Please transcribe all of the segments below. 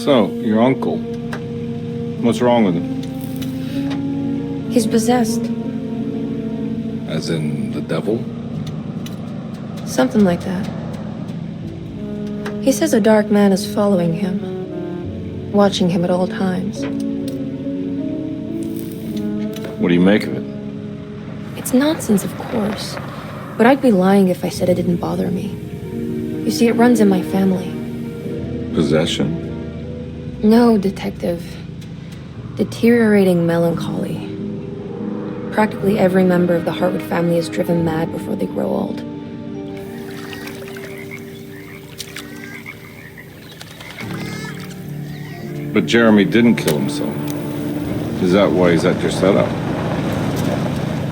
So, your uncle. What's wrong with him? He's possessed. As in the devil? Something like that. He says a dark man is following him, watching him at all times. What do you make of it? It's nonsense, of course. But I'd be lying if I said it didn't bother me. You see, it runs in my family. Possession? No, Detective. Deteriorating melancholy. Practically every member of the Hartwood family is driven mad before they grow old. But Jeremy didn't kill himself. Is that why he's at your setup?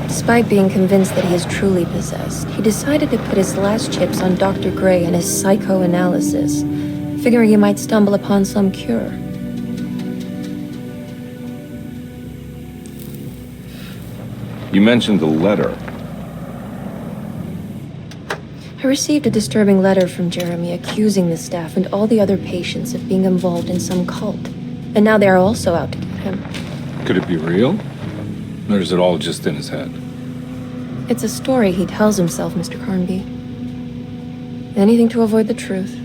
Despite being convinced that he is truly possessed, he decided to put his last chips on Dr. Gray and his psychoanalysis, figuring he might stumble upon some cure. You mentioned the letter. I received a disturbing letter from Jeremy accusing the staff and all the other patients of being involved in some cult. And now they are also out to get him. Could it be real? Or is it all just in his head? It's a story he tells himself, Mr. Carnby. Anything to avoid the truth.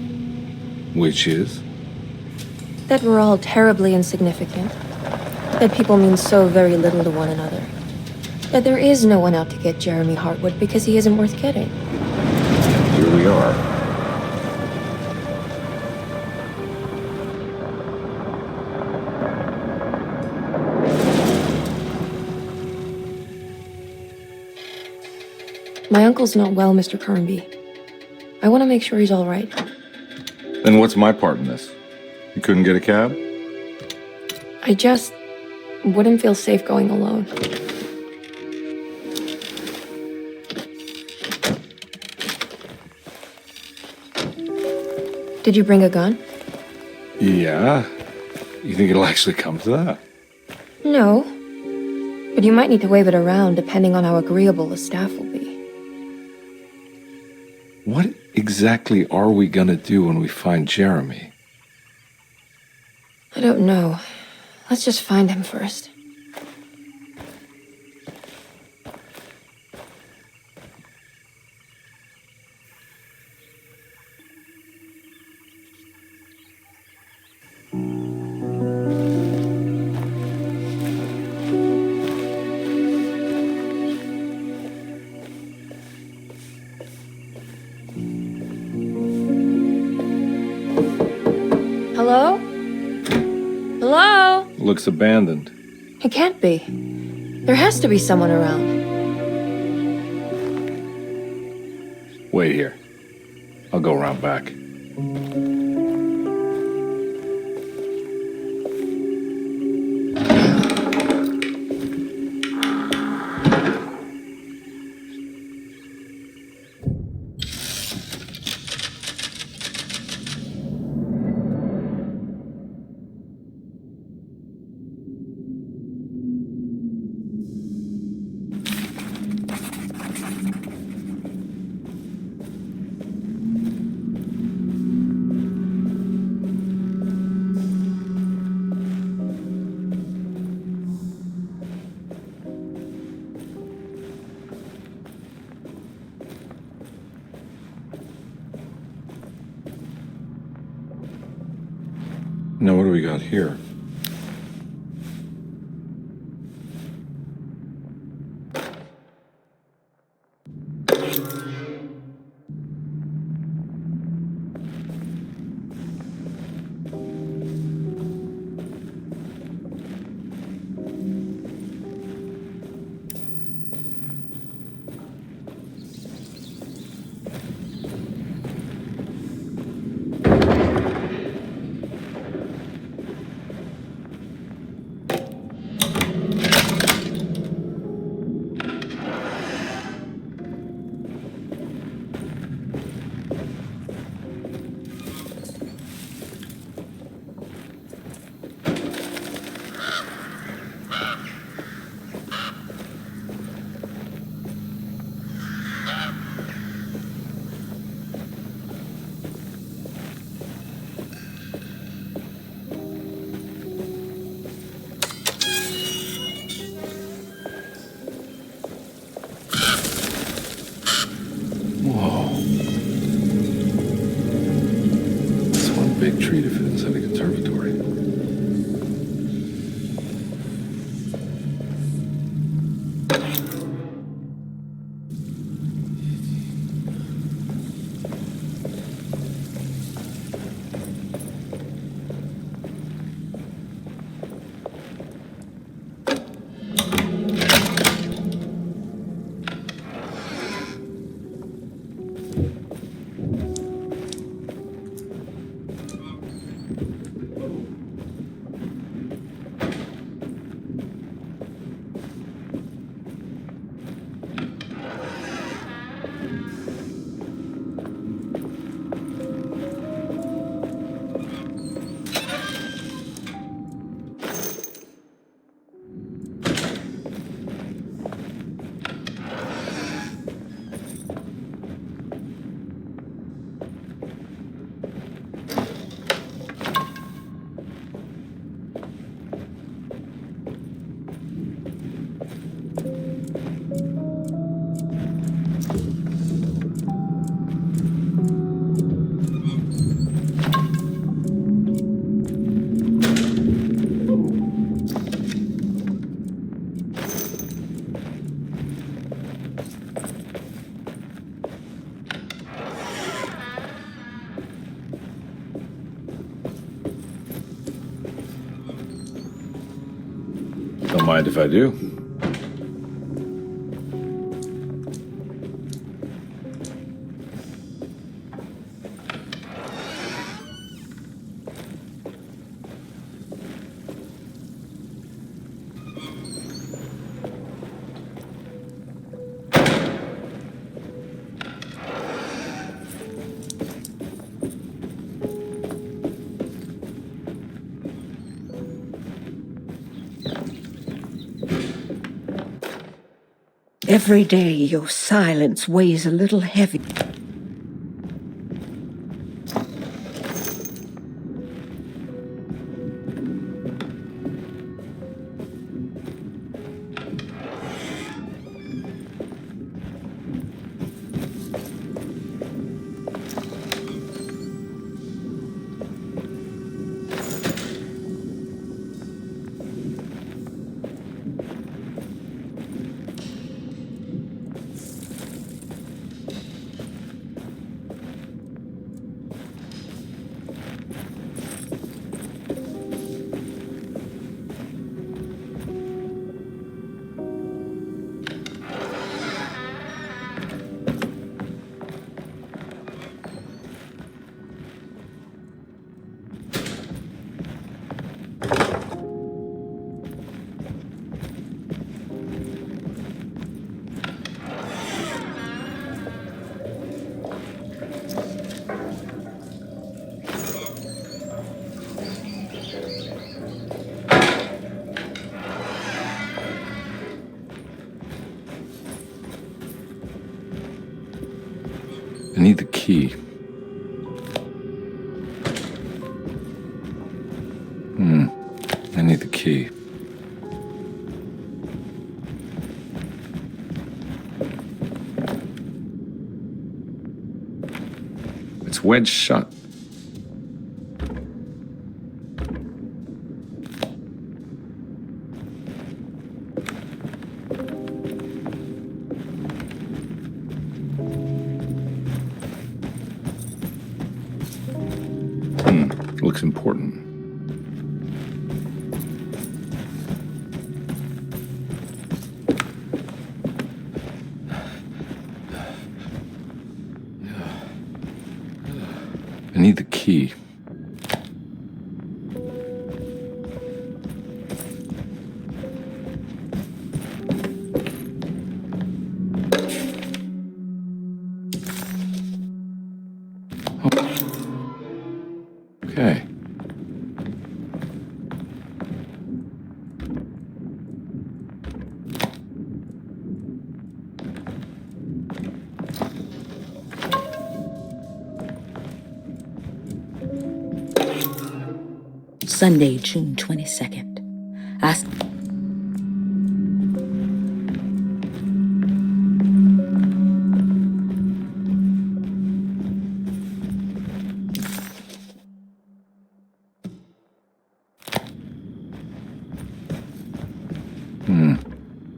Which is? That we're all terribly insignificant. That people mean so very little to one another. That there is no one out to get Jeremy Hartwood because he isn't worth getting. Here we are. My uncle's not well, Mr. Carnby. I want to make sure he's all right. Then what's my part in this? You couldn't get a cab? I just wouldn't feel safe going alone. Did you bring a gun? Yeah. You think it'll actually come to that? No. But you might need to wave it around depending on how agreeable the staff will be. What exactly are we gonna do when we find Jeremy? I don't know. Let's just find him first. Hello? Hello? Looks abandoned. It can't be. There has to be someone around. Wait here. I'll go around back. Now what do we got here? mind if I do. Every day your silence weighs a little heavy. I need the key. I need the key. It's wedged shut. Looks important. I need the key. Okay. Sunday, June 22nd.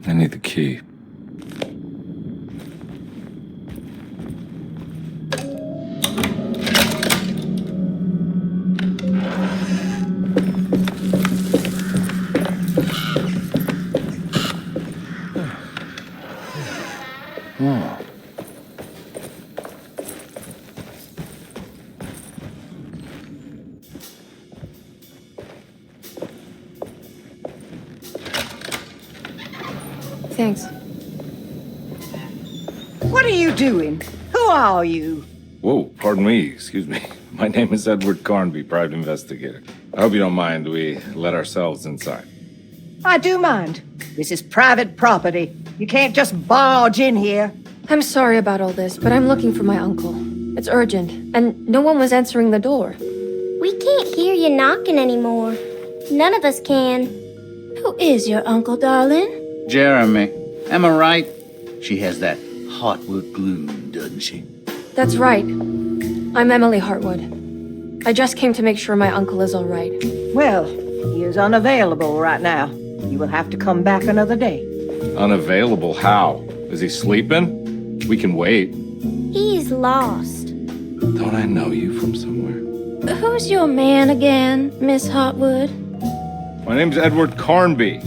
I need the key. Oh. Thanks. What are you doing? Who are you? Whoa, pardon me, excuse me. My name is Edward Carnby, private investigator. I hope you don't mind we let ourselves inside. I do mind. This is private property. You can't just barge in here. I'm sorry about all this, but I'm looking for my uncle. It's urgent, and no one was answering the door. We can't hear you knocking anymore. None of us can. Who is your uncle, darling? Jeremy. Am I right? She has that Hartwood gloom, doesn't she? That's right. I'm Emily Hartwood. I just came to make sure my uncle is all right. Well, he is unavailable right now. You will have to come back another day. Unavailable how? Is he sleeping? We can wait. He's lost. Don't I know you from somewhere? Who's your man again, Miss Hartwood? My name's Edward Carnby.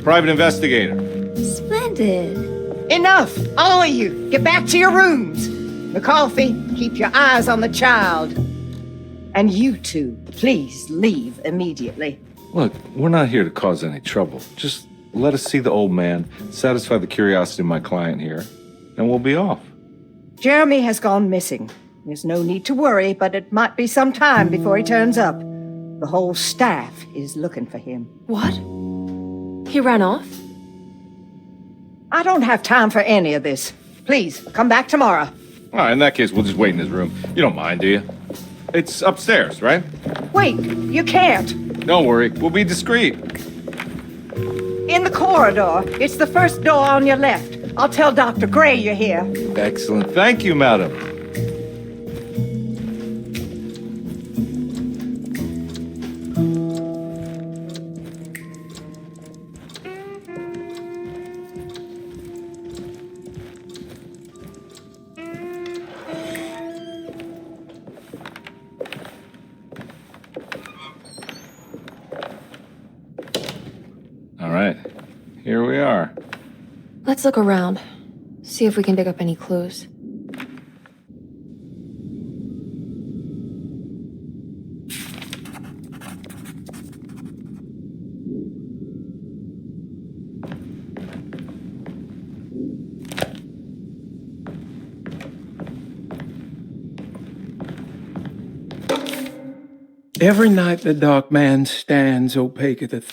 Private investigator. Splendid. Enough! All of you, get back to your rooms. McCarthy, keep your eyes on the child. And you two, please leave immediately. Look, we're not here to cause any trouble. Just let us see the old man, satisfy the curiosity of my client here, and we'll be off. Jeremy has gone missing. There's no need to worry, but it might be some time before he turns up. The whole staff is looking for him. What? He ran off? I don't have time for any of this. Please, come back tomorrow. All right, in that case, we'll just wait in his room. You don't mind, do you? It's upstairs, right? Wait, you can't. Don't worry, we'll be discreet. In the corridor. It's the first door on your left. I'll tell Dr. Gray you're here. Excellent. Thank you, madam. All right, here we are. Let's look around. See if we can dig up any clues. Every night the dark man stands opaque at the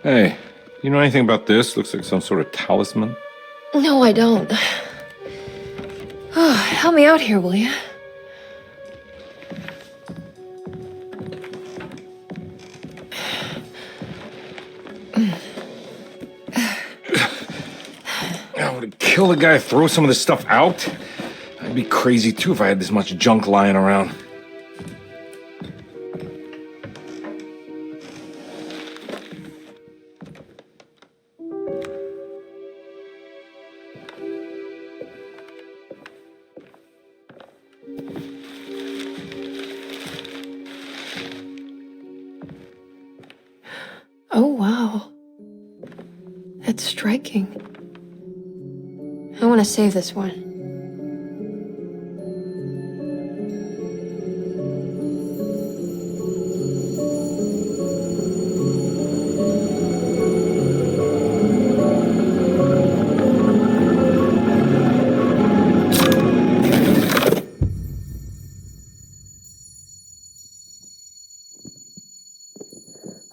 Hey, you know anything about this? Looks like some sort of talisman. No, I don't. Oh, help me out here, will you? I would kill the guy, throw some of this stuff out. I'd be crazy too if I had this much junk lying around. Oh, wow. That's striking. I want to save this one.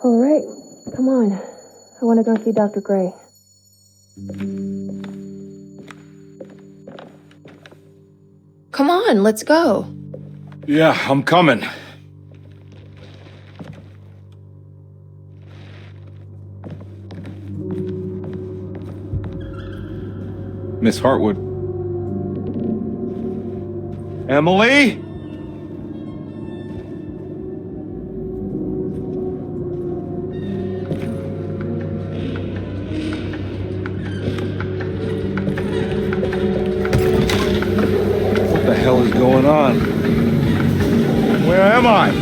All right, come on. I want to go see Dr. Gray. Come on, let's go. Yeah, I'm coming. Miss Hartwood. Emily? What the hell is going on? Where am I?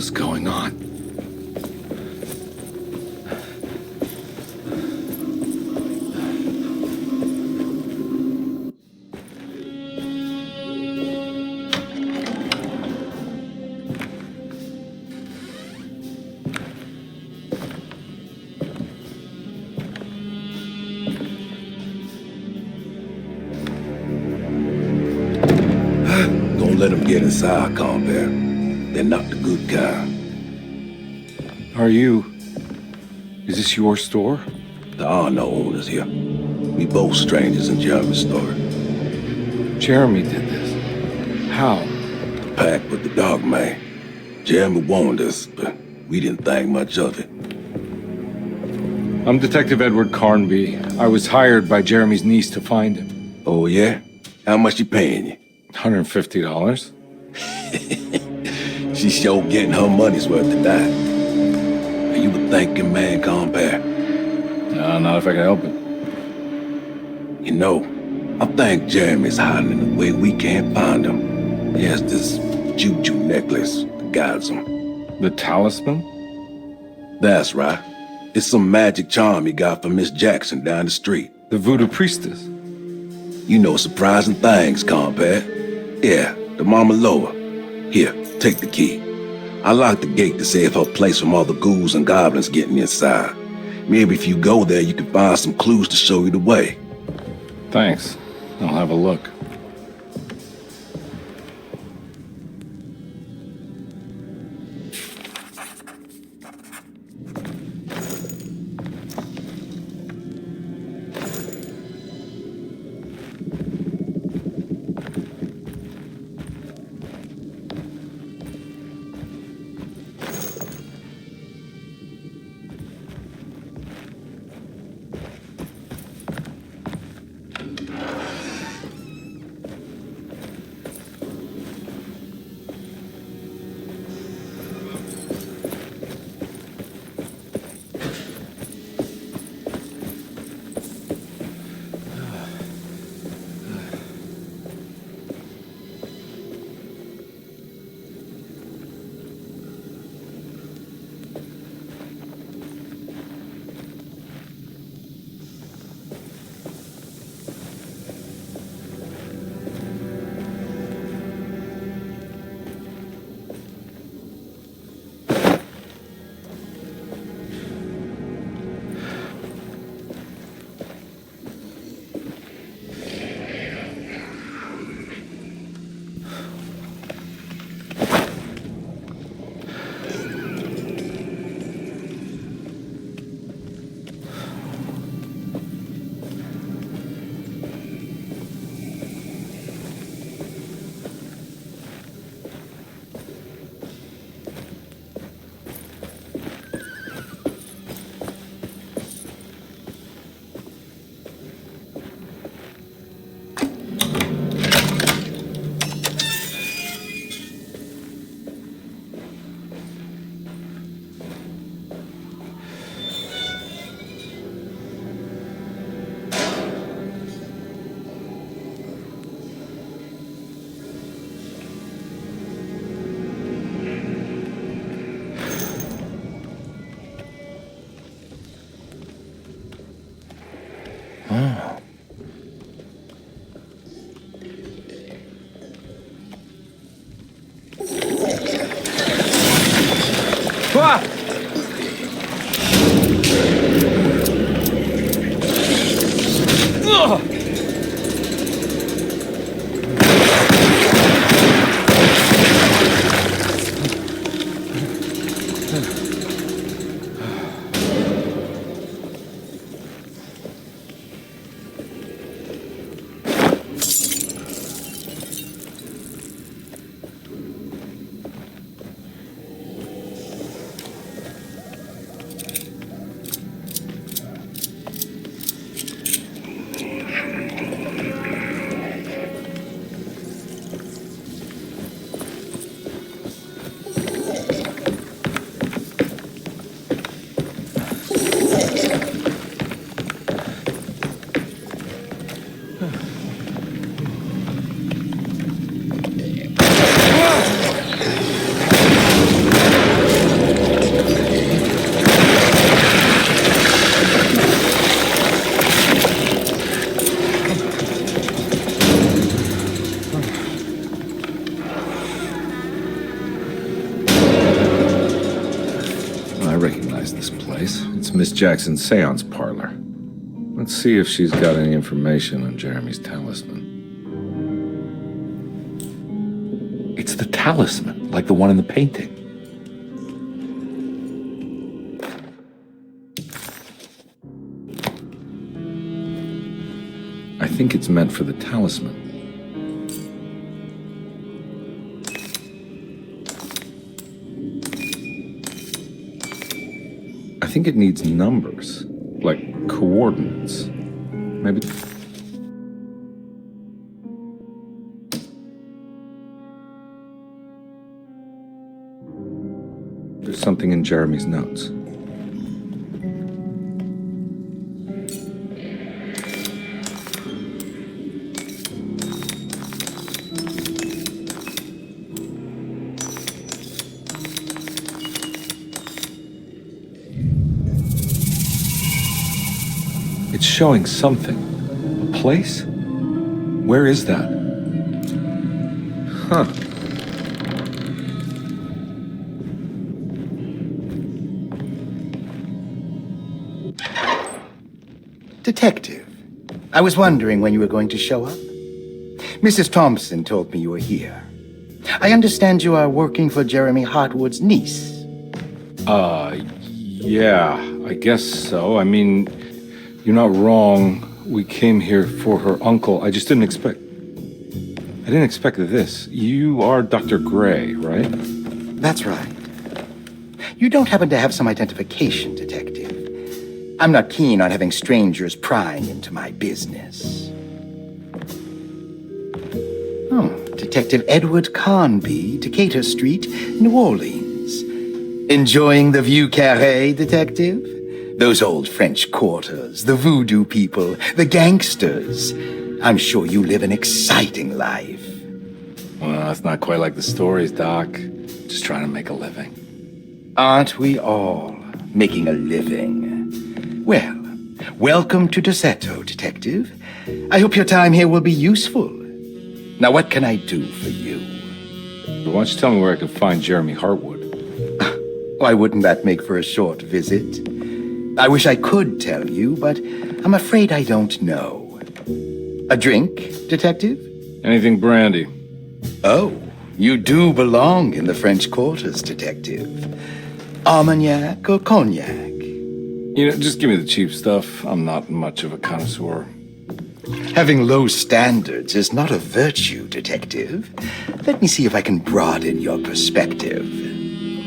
is going on? Don't let them get inside, Carnby. They're not the good kind. Is this your store? There are no owners here. We both strangers in Jeremy's store. Jeremy did this. How? The pact with the dog man. Jeremy warned us, but we didn't think much of it. I'm Detective Edward Carnby. I was hired by Jeremy's niece to find him. Oh, yeah? How much she paying you? $150. She's sure getting her money's worth tonight. Are you a thinking man, Carnby? No, not if I can help it. You know, I think Jeremy's hiding in a way we can't find him. He has this juju necklace that guides him. The talisman? That's right. It's some magic charm he got from Miss Jackson down the street. The voodoo priestess? You know surprising things, Carnby. Yeah, the Mama Loa. Here, take the key. I locked the gate to save her place from all the ghouls and goblins getting inside. Maybe if you go there, you can find some clues to show you the way. Thanks. I'll have a look. It's Miss Jackson's seance parlor. Let's see if she's got any information on Jeremy's talisman. It's the talisman, like the one in the painting. I think it's meant for the talisman. I think it needs numbers, like coordinates. Maybe... There's something in Jeremy's notes. It's showing something. A place? Where is that? Huh. Detective, I was wondering when you were going to show up. Mrs. Thompson told me you were here. I understand you are working for Jeremy Hartwood's niece. Yeah, I guess so. I mean, you're not wrong. We came here for her uncle. I just didn't expect... I didn't expect this. You are Dr. Gray, right? That's right. You don't happen to have some identification, Detective. I'm not keen on having strangers prying into my business. Oh, Detective Edward Carnby, Decatur Street, New Orleans. Enjoying the Vieux Carré, Detective? Those old French quarters, the voodoo people, the gangsters. I'm sure you live an exciting life. Well, it's not quite like the stories, Doc. Just trying to make a living. Aren't we all making a living? Well, welcome to Derceto, Detective. I hope your time here will be useful. Now, what can I do for you? Why don't you tell me where I can find Jeremy Hartwood? Why wouldn't that make for a short visit? I wish I could tell you, but I'm afraid I don't know. A drink, Detective? Anything brandy. Oh, you do belong in the French quarters, Detective. Armagnac or cognac? You know, just give me the cheap stuff. I'm not much of a connoisseur. Having low standards is not a virtue, Detective. Let me see if I can broaden your perspective.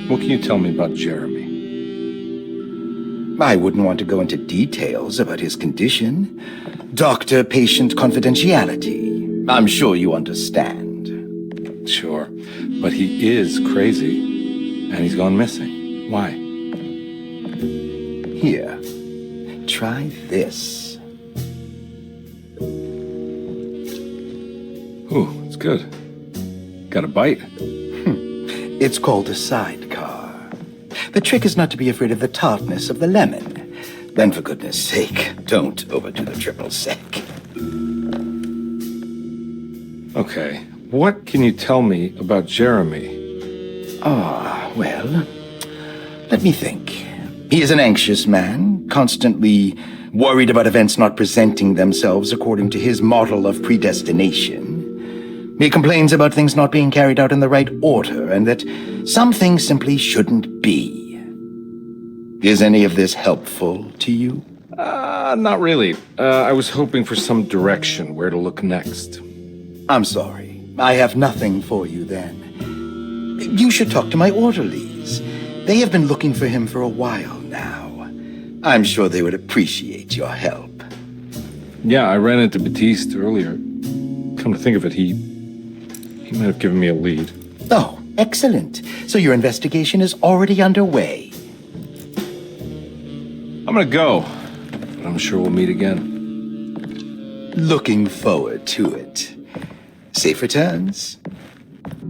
What can you tell me about Jeremy? I wouldn't want to go into details about his condition. Doctor-patient confidentiality. I'm sure you understand. Sure, but he is crazy, and he's gone missing. Why? Here, try this. Ooh, it's good. Got a bite? It's called a sidecar. The trick is not to be afraid of the tartness of the lemon. Then, for goodness sake, don't overdo the triple sec. Okay, what can you tell me about Jeremy? Well, let me think. He is an anxious man, constantly worried about events not presenting themselves according to his model of predestination. He complains about things not being carried out in the right order, and that some things simply shouldn't be. Is any of this helpful to you? Not really. I was hoping for some direction where to look next. I'm sorry. I have nothing for you then. You should talk to my orderlies. They have been looking for him for a while now. I'm sure they would appreciate your help. Yeah, I ran into Batiste earlier. Come to think of it, he might have given me a lead. Oh, excellent. So your investigation is already underway. I'm gonna go, but I'm sure we'll meet again. Looking forward to it. Safe returns.